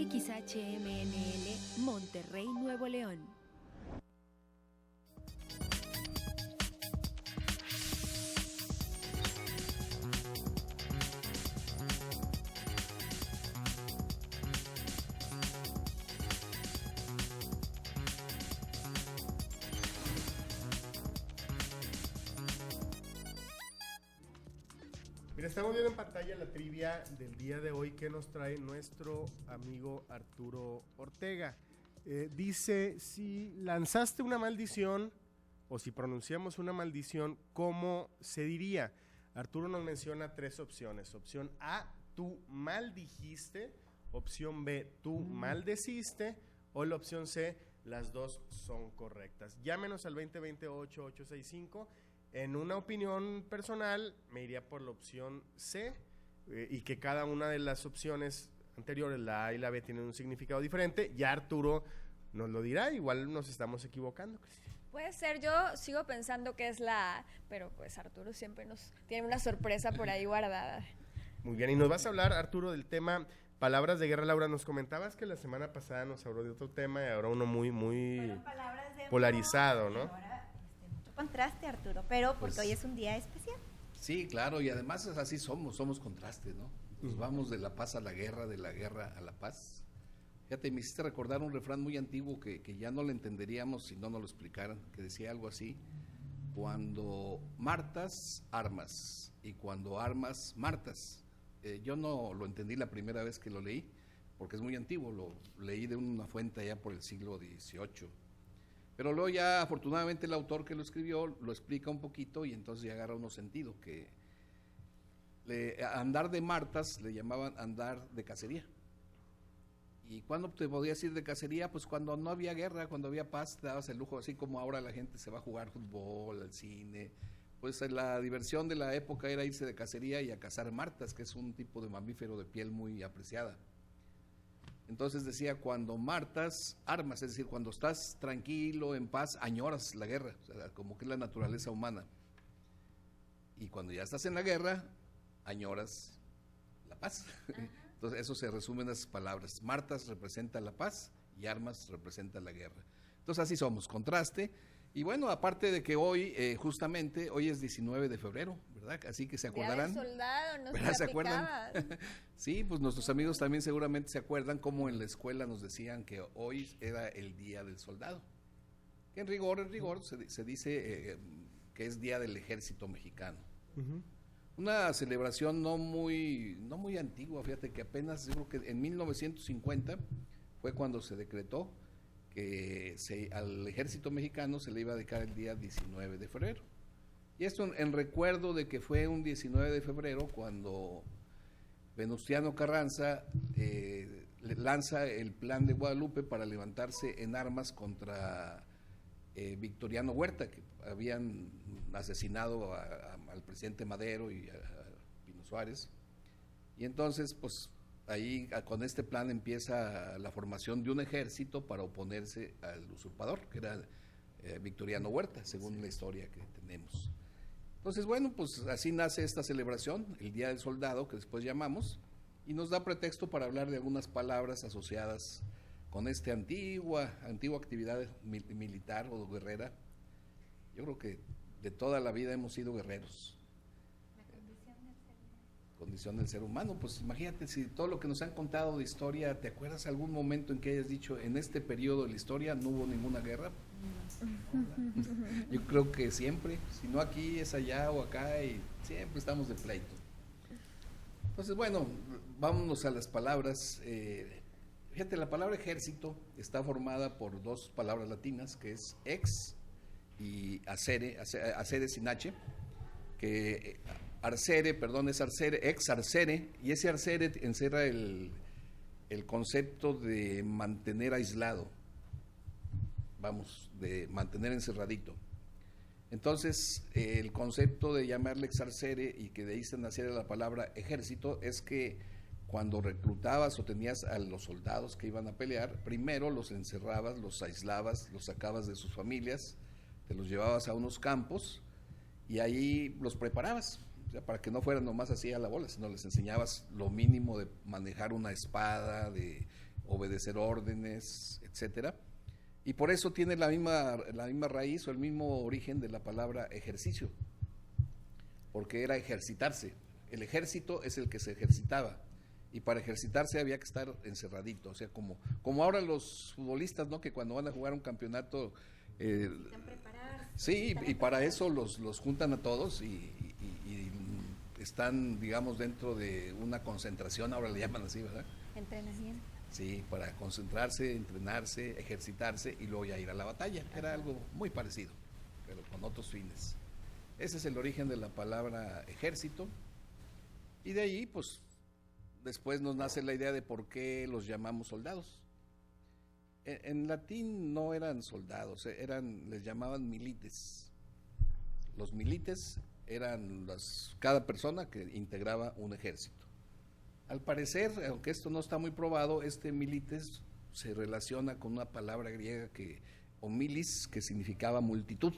XHMNL, Monterrey, Nuevo León. Mira, estamos viendo en pantalla la trivia del día de hoy que nos trae nuestro amigo Arturo Ortega. Dice, si lanzaste una maldición o si pronunciamos una maldición, ¿cómo se diría? Arturo nos menciona 3 opciones. Opción A, tú maldijiste. Opción B, tú maldeciste. O la opción C, las 2 son correctas. Llámenos al 2020-8865. En una opinión personal, me iría por la opción C, y que cada una de las opciones anteriores, la A y la B, tienen un significado diferente. Ya Arturo nos lo dirá, igual nos estamos equivocando. Puede ser, yo sigo pensando que es la A, pero pues Arturo siempre nos tiene una sorpresa por ahí guardada. Muy bien, y nos vas a hablar, Arturo, del tema palabras de guerra. Laura, nos comentabas que la semana pasada nos habló de otro tema y ahora uno muy polarizado, ¿no? Mucho contraste, Arturo, pero porque Pues, hoy es un día especial. Sí, claro, y además así somos contraste, ¿no? Nos vamos de la paz a la guerra, de la guerra a la paz. Fíjate, me hiciste recordar un refrán muy antiguo que ya no lo entenderíamos si no nos lo explicaran, que decía algo así: cuando martas, armas, y cuando armas, martas. Yo no lo entendí la primera vez que lo leí, porque es muy antiguo, lo leí de una fuente allá por el siglo XVIII. Pero luego ya afortunadamente el autor que lo escribió lo explica un poquito y entonces ya agarra uno sentido, que andar de martas le llamaban andar de cacería. ¿Y cuándo te podías ir de cacería? Pues cuando no había guerra, cuando había paz, te dabas el lujo, así como ahora la gente se va a jugar fútbol, al cine. Pues la diversión de la época era irse de cacería y a cazar martas, que es un tipo de mamífero de piel muy apreciada. Entonces decía, cuando martas, armas, es decir, cuando estás tranquilo, en paz, añoras la guerra, o sea, como que es la naturaleza humana. Y cuando ya estás en la guerra, añoras la paz. Entonces eso se resume en esas palabras. Martas representa la paz y armas representa la guerra. Entonces así somos, contraste. Y bueno, aparte de que hoy, justamente, hoy es 19 de febrero, ¿verdad? Así que se acordarán. Día del soldado, no ¿verdad? ¿Se acuerdan? acuerdan? Sí, pues nuestros amigos también seguramente se acuerdan cómo en la escuela nos decían que hoy era el Día del Soldado. Que en rigor se dice que es Día del Ejército Mexicano. Una celebración no muy antigua, fíjate que apenas, yo creo que en 1950 fue cuando se decretó que al ejército mexicano se le iba a dedicar el día 19 de febrero. Y esto en recuerdo de que fue un 19 de febrero cuando Venustiano Carranza lanza el plan de Guadalupe para levantarse en armas contra Victoriano Huerta, que habían asesinado al presidente Madero y a Pino Suárez. Y entonces, pues ahí con este plan empieza la formación de un ejército para oponerse al usurpador, que era Victoriano Huerta, según la historia que tenemos. Entonces, bueno, pues así nace esta celebración, el Día del Soldado, que después llamamos, y nos da pretexto para hablar de algunas palabras asociadas con esta antigua actividad militar o guerrera. Yo creo que de toda la vida hemos sido guerreros. Condición del ser humano, pues imagínate si todo lo que nos han contado de historia, ¿te acuerdas algún momento en que hayas dicho, en este periodo de la historia no hubo ninguna guerra? Yo creo que siempre, si no aquí es allá o acá, y siempre estamos de pleito. Entonces, bueno, vámonos a las palabras. Fíjate, la palabra ejército está formada por 2 palabras latinas, que es ex y acere sin H, que es arcere, ex arcere, y ese arcere encierra el concepto de mantener aislado, de mantener encerradito. Entonces, el concepto de llamarle ex arcere y que de ahí se naciera la palabra ejército es que cuando reclutabas o tenías a los soldados que iban a pelear, primero los encerrabas, los aislabas, los sacabas de sus familias, te los llevabas a unos campos y ahí los preparabas, o sea, para que no fueran nomás así a la bola, sino les enseñabas lo mínimo de manejar una espada, obedecer órdenes, etcétera. Y por eso tiene la misma raíz o el mismo origen de la palabra ejercicio, porque era ejercitarse. El ejército es el que se ejercitaba, y para ejercitarse había que estar encerradito, o sea, como ahora los futbolistas, ¿no? Que cuando van a jugar un campeonato, sí, y para eso los juntan a todos y están, digamos, dentro de una concentración, ahora le llaman así, ¿verdad? Entrenamiento. Sí, para concentrarse, entrenarse, ejercitarse y luego ya ir a la batalla. Era algo muy parecido, pero con otros fines. Ese es el origen de la palabra ejército. Y de ahí, pues, después nos nace la idea de por qué los llamamos soldados. En latín no eran soldados, les llamaban milites. Los milites eran cada persona que integraba un ejército. Al parecer, aunque esto no está muy probado, este milites se relaciona con una palabra griega milis, que significaba multitud.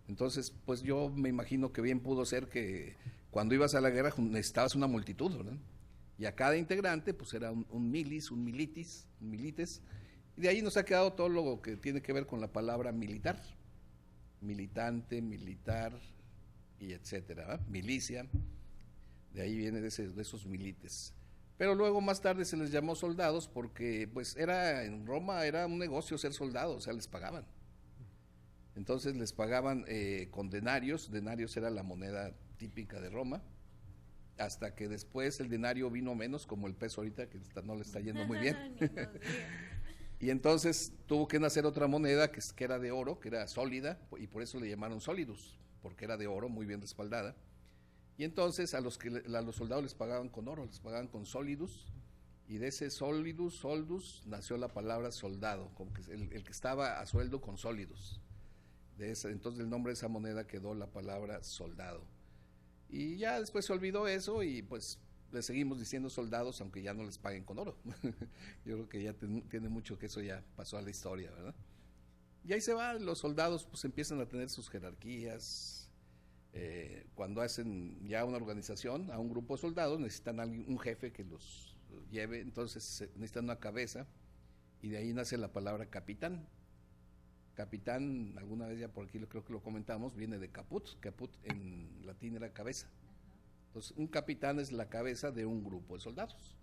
Entonces, pues yo me imagino que bien pudo ser que cuando ibas a la guerra necesitabas una multitud, ¿verdad? Y a cada integrante, pues era un milis, un militis, un milites. Y de ahí nos ha quedado todo lo que tiene que ver con la palabra militar. Militante, militar, y etcétera, ¿verdad? Milicia. De ahí viene de esos milites. Pero luego más tarde se les llamó soldados porque pues en Roma era un negocio ser soldado, o sea, les pagaban. Entonces les pagaban con denarios era la moneda típica de Roma, hasta que después el denario vino menos, como el peso ahorita, que no le está yendo muy bien. Y entonces tuvo que nacer otra moneda que era de oro, que era sólida, y por eso le llamaron solidus, porque era de oro, muy bien respaldada. Y entonces a los soldados les pagaban con oro, les pagaban con solidus, y de ese soldus, nació la palabra soldado, como que el que estaba a sueldo con solidus. Entonces el nombre de esa moneda quedó la palabra soldado. Y ya después se olvidó eso y pues le seguimos diciendo soldados, aunque ya no les paguen con oro. Yo creo que ya tiene mucho que eso ya pasó a la historia, ¿verdad? Y ahí se va, los soldados pues empiezan a tener sus jerarquías. Cuando hacen ya una organización, a un grupo de soldados, necesitan un jefe que los lleve, entonces necesitan una cabeza, y de ahí nace la palabra capitán. Capitán, alguna vez ya por aquí creo que lo comentamos, viene de caput en latín era cabeza. Entonces un capitán es la cabeza de un grupo de soldados.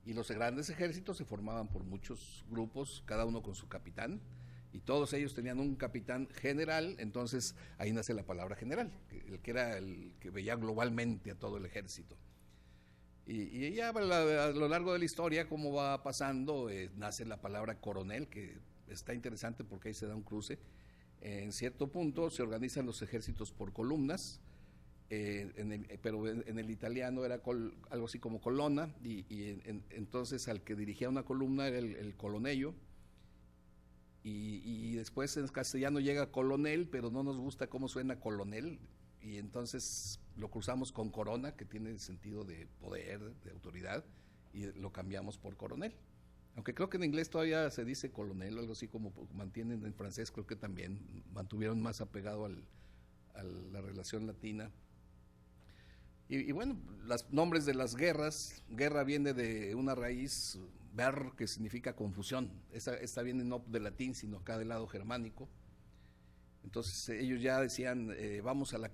Y los grandes ejércitos se formaban por muchos grupos, cada uno con su capitán, y todos ellos tenían un capitán general, entonces ahí nace la palabra general, el que era el que veía globalmente a todo el ejército. Y ya a lo largo de la historia, como va pasando, nace la palabra coronel, que está interesante porque ahí se da un cruce. En cierto punto se organizan los ejércitos por columnas, pero en el italiano era algo así como colonna, entonces al que dirigía una columna era el colonello. Y después en castellano llega colonel, pero no nos gusta cómo suena colonel, y entonces lo cruzamos con corona, que tiene sentido de poder, de autoridad, y lo cambiamos por coronel. Aunque creo que en inglés todavía se dice colonel, algo así como mantienen en francés, creo que también mantuvieron más apegado a la relación latina. Y bueno, los nombres de las guerras, guerra viene de una raíz, ver, que significa confusión. Esta viene no de latín, sino acá del lado germánico. Entonces ellos ya decían, vamos a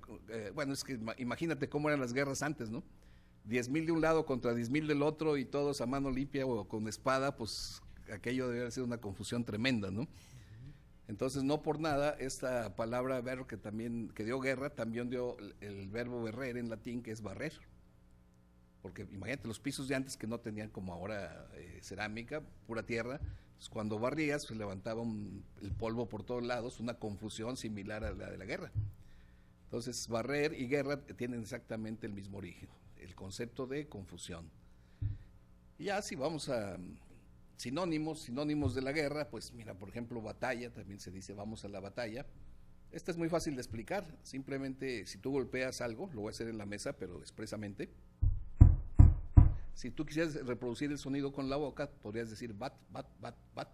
bueno, es que imagínate cómo eran las guerras antes, ¿no? 10,000 de un lado contra 10,000 del otro y todos a mano limpia o con espada, pues aquello debe haber sido una confusión tremenda, ¿no? Entonces no por nada esta palabra ver, que dio guerra, también dio el verbo berrer en latín, que es barrer. Porque imagínate los pisos de antes, que no tenían como ahora cerámica, pura tierra, pues cuando barrías se levantaba el polvo por todos lados, una confusión similar a la de la guerra. Entonces barrer y guerra tienen exactamente el mismo origen, el concepto de confusión. Y ya si vamos a sinónimos de la guerra, pues mira, por ejemplo, batalla, también se dice vamos a la batalla. Esta es muy fácil de explicar, simplemente si tú golpeas algo, lo voy a hacer en la mesa, pero expresamente. Si tú quisieras reproducir el sonido con la boca, podrías decir bat, bat, bat, bat.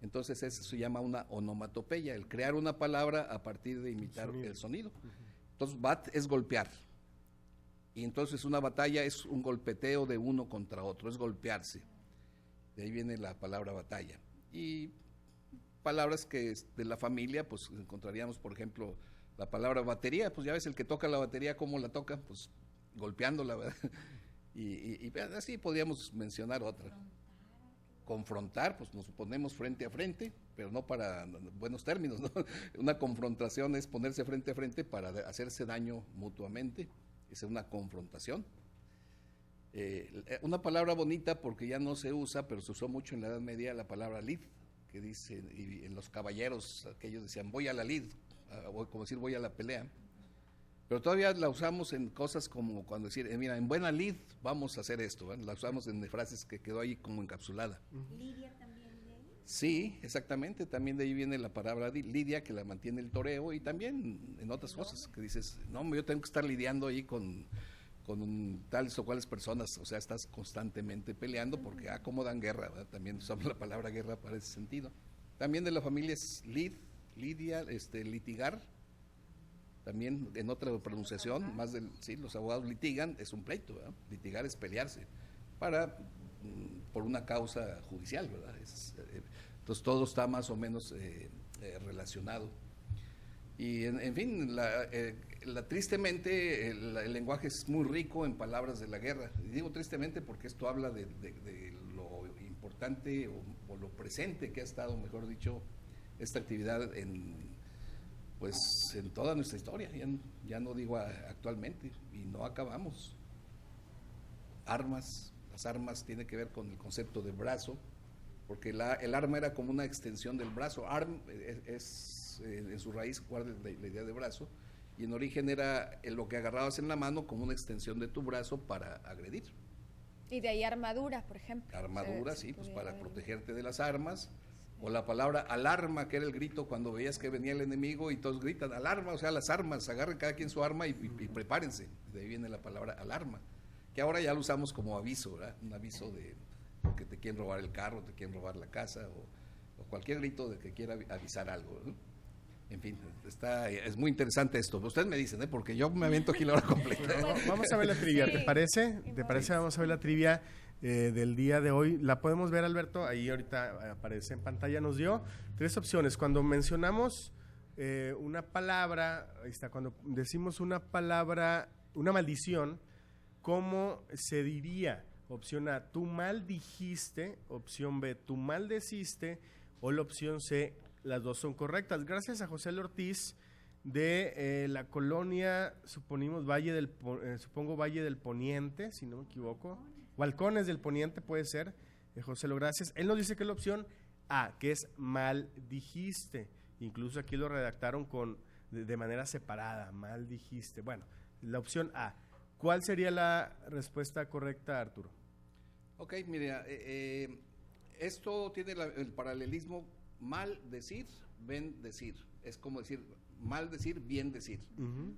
Entonces eso se llama una onomatopeya, el crear una palabra a partir de imitar el sonido. Entonces bat es golpear. Y entonces una batalla es un golpeteo de uno contra otro, es golpearse. De ahí viene la palabra batalla. Y palabras que de la familia, pues encontraríamos, por ejemplo, la palabra batería, pues ya ves, el que toca la batería, ¿cómo la toca? Pues golpeándola, ¿verdad? Y así podríamos mencionar otra. Confrontar, pues nos ponemos frente a frente, pero no para buenos términos, ¿no? Una confrontación es ponerse frente a frente para hacerse daño mutuamente, es una confrontación. Una palabra bonita porque ya no se usa, pero se usó mucho en la Edad Media, la palabra lid, que dice, y en los caballeros, aquellos decían, voy a la lid, como decir, voy a la pelea. Pero todavía la usamos en cosas como cuando decir, mira, en buena lid vamos a hacer esto, ¿verdad? La usamos en frases que quedó ahí como encapsulada. Lidia también de ahí. Sí, exactamente, también de ahí viene la palabra lidia, que la mantiene el toreo, y también en otras cosas, que dices, no, yo tengo que estar lidiando ahí con tales o cuales personas, o sea, estás constantemente peleando porque, cómo dan guerra, ¿verdad? También usamos la palabra guerra para ese sentido. También de la familia es lidia, litigar, también en otra pronunciación, más sí, los abogados litigan, es un pleito, ¿verdad? Litigar es pelearse por una causa judicial, ¿verdad? Entonces todo está más o menos relacionado. Y en fin, tristemente el lenguaje es muy rico en palabras de la guerra. Y digo tristemente porque esto habla de lo importante o lo presente que ha estado, mejor dicho, esta actividad en toda nuestra historia, ya no digo actualmente, y no acabamos. Las armas tienen que ver con el concepto de brazo, porque el arma era como una extensión del brazo. Arm en su raíz guarda la idea de brazo, y en origen era lo que agarrabas en la mano como una extensión de tu brazo para agredir. Y de ahí armadura, por ejemplo. Armadura, sí, pues para protegerte de las armas. O la palabra alarma, que era el grito cuando veías que venía el enemigo y todos gritan alarma, o sea, las armas, agarren cada quien su arma y prepárense. De ahí viene la palabra alarma, que ahora ya lo usamos como aviso, ¿verdad? Un aviso de que te quieren robar el carro, te quieren robar la casa, o cualquier grito de que quiera avisar algo, ¿no? En fin, es muy interesante esto. Ustedes me dicen, porque yo me aviento aquí la hora completa. Vamos a ver la trivia, Sí, ¿te parece? ¿Te parece? Vamos a ver la trivia del día de hoy. La podemos ver, Alberto, ahí ahorita aparece en pantalla. Nos dio 3 opciones. Cuando mencionamos una palabra, ahí está, cuando decimos una palabra, una maldición, ¿cómo se diría? Opción A, tú maldijiste. Opción B, tú maldeciste. O la opción C, las dos son correctas. Gracias a José L. Ortiz de la colonia, supongo Valle del Poniente, si no me equivoco. Balcones del Poniente puede ser. José Lo, gracias. Él nos dice que es la opción A, que es maldijiste. Incluso aquí lo redactaron de manera separada, maldijiste. Bueno, la opción A. ¿Cuál sería la respuesta correcta, Arturo? Ok, mira, esto tiene el paralelismo mal decir, ven decir. Es como decir mal decir, bien decir. Uh-huh.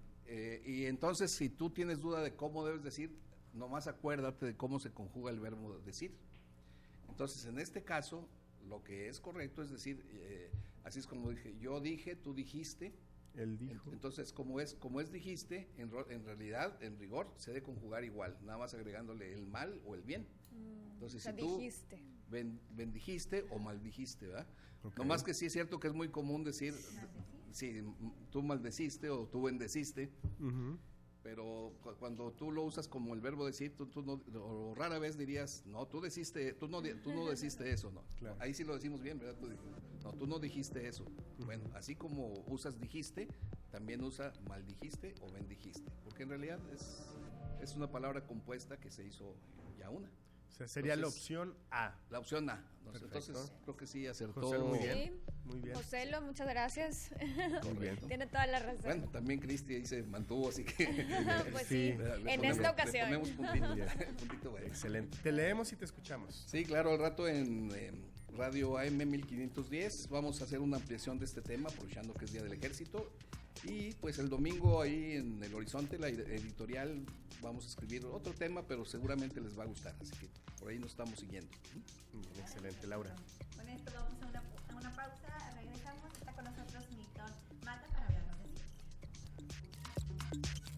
Y entonces, si tú tienes duda de cómo debes decir, nomás acuérdate de cómo se conjuga el verbo decir. Entonces, en este caso, lo que es correcto es decir, así es como dije, yo dije, tú dijiste. Él dijo. Entonces, como es dijiste, en realidad, en rigor, se debe conjugar igual, nada más agregándole el mal o el bien. Entonces, si tú dijiste. bendijiste o maldijiste, ¿verdad? Okay. No más que sí es cierto que es muy común decir, sí, tú maldeciste o tú bendeciste, Uh-huh. pero cuando tú lo usas como el verbo decir, tú no, o rara vez dirías, no, tú no deciste eso, no. Claro. Ahí sí lo decimos bien, ¿verdad? Tú no dijiste eso. Bueno, así como usas dijiste, también usa maldijiste o bendijiste, porque en realidad es una palabra compuesta que se hizo ya una. O sea, sería Entonces, la opción A. La opción A. Perfecto. Entonces, creo que sí acertó. José, muy bien. Sí. Muy bien. Joselo, muchas gracias. Muy bien. Tiene toda la razón. Bueno, también Cristi ahí se mantuvo, así que... Pues Sí. sí, le en ponemos- esta ocasión. Le ponemos puntito, puntito bueno. Excelente. Te leemos y te escuchamos. Sí, claro, al rato en Radio AM 1510 vamos a hacer una ampliación de este tema, aprovechando que es Día del Ejército. Y pues el domingo ahí en El Horizonte, la editorial, vamos a escribir otro tema, pero seguramente les va a gustar, así que por ahí nos estamos siguiendo. Excelente, Laura. Con esto vamos a una pausa, regresamos, está con nosotros Milton Mata para hablarnos de ciencia.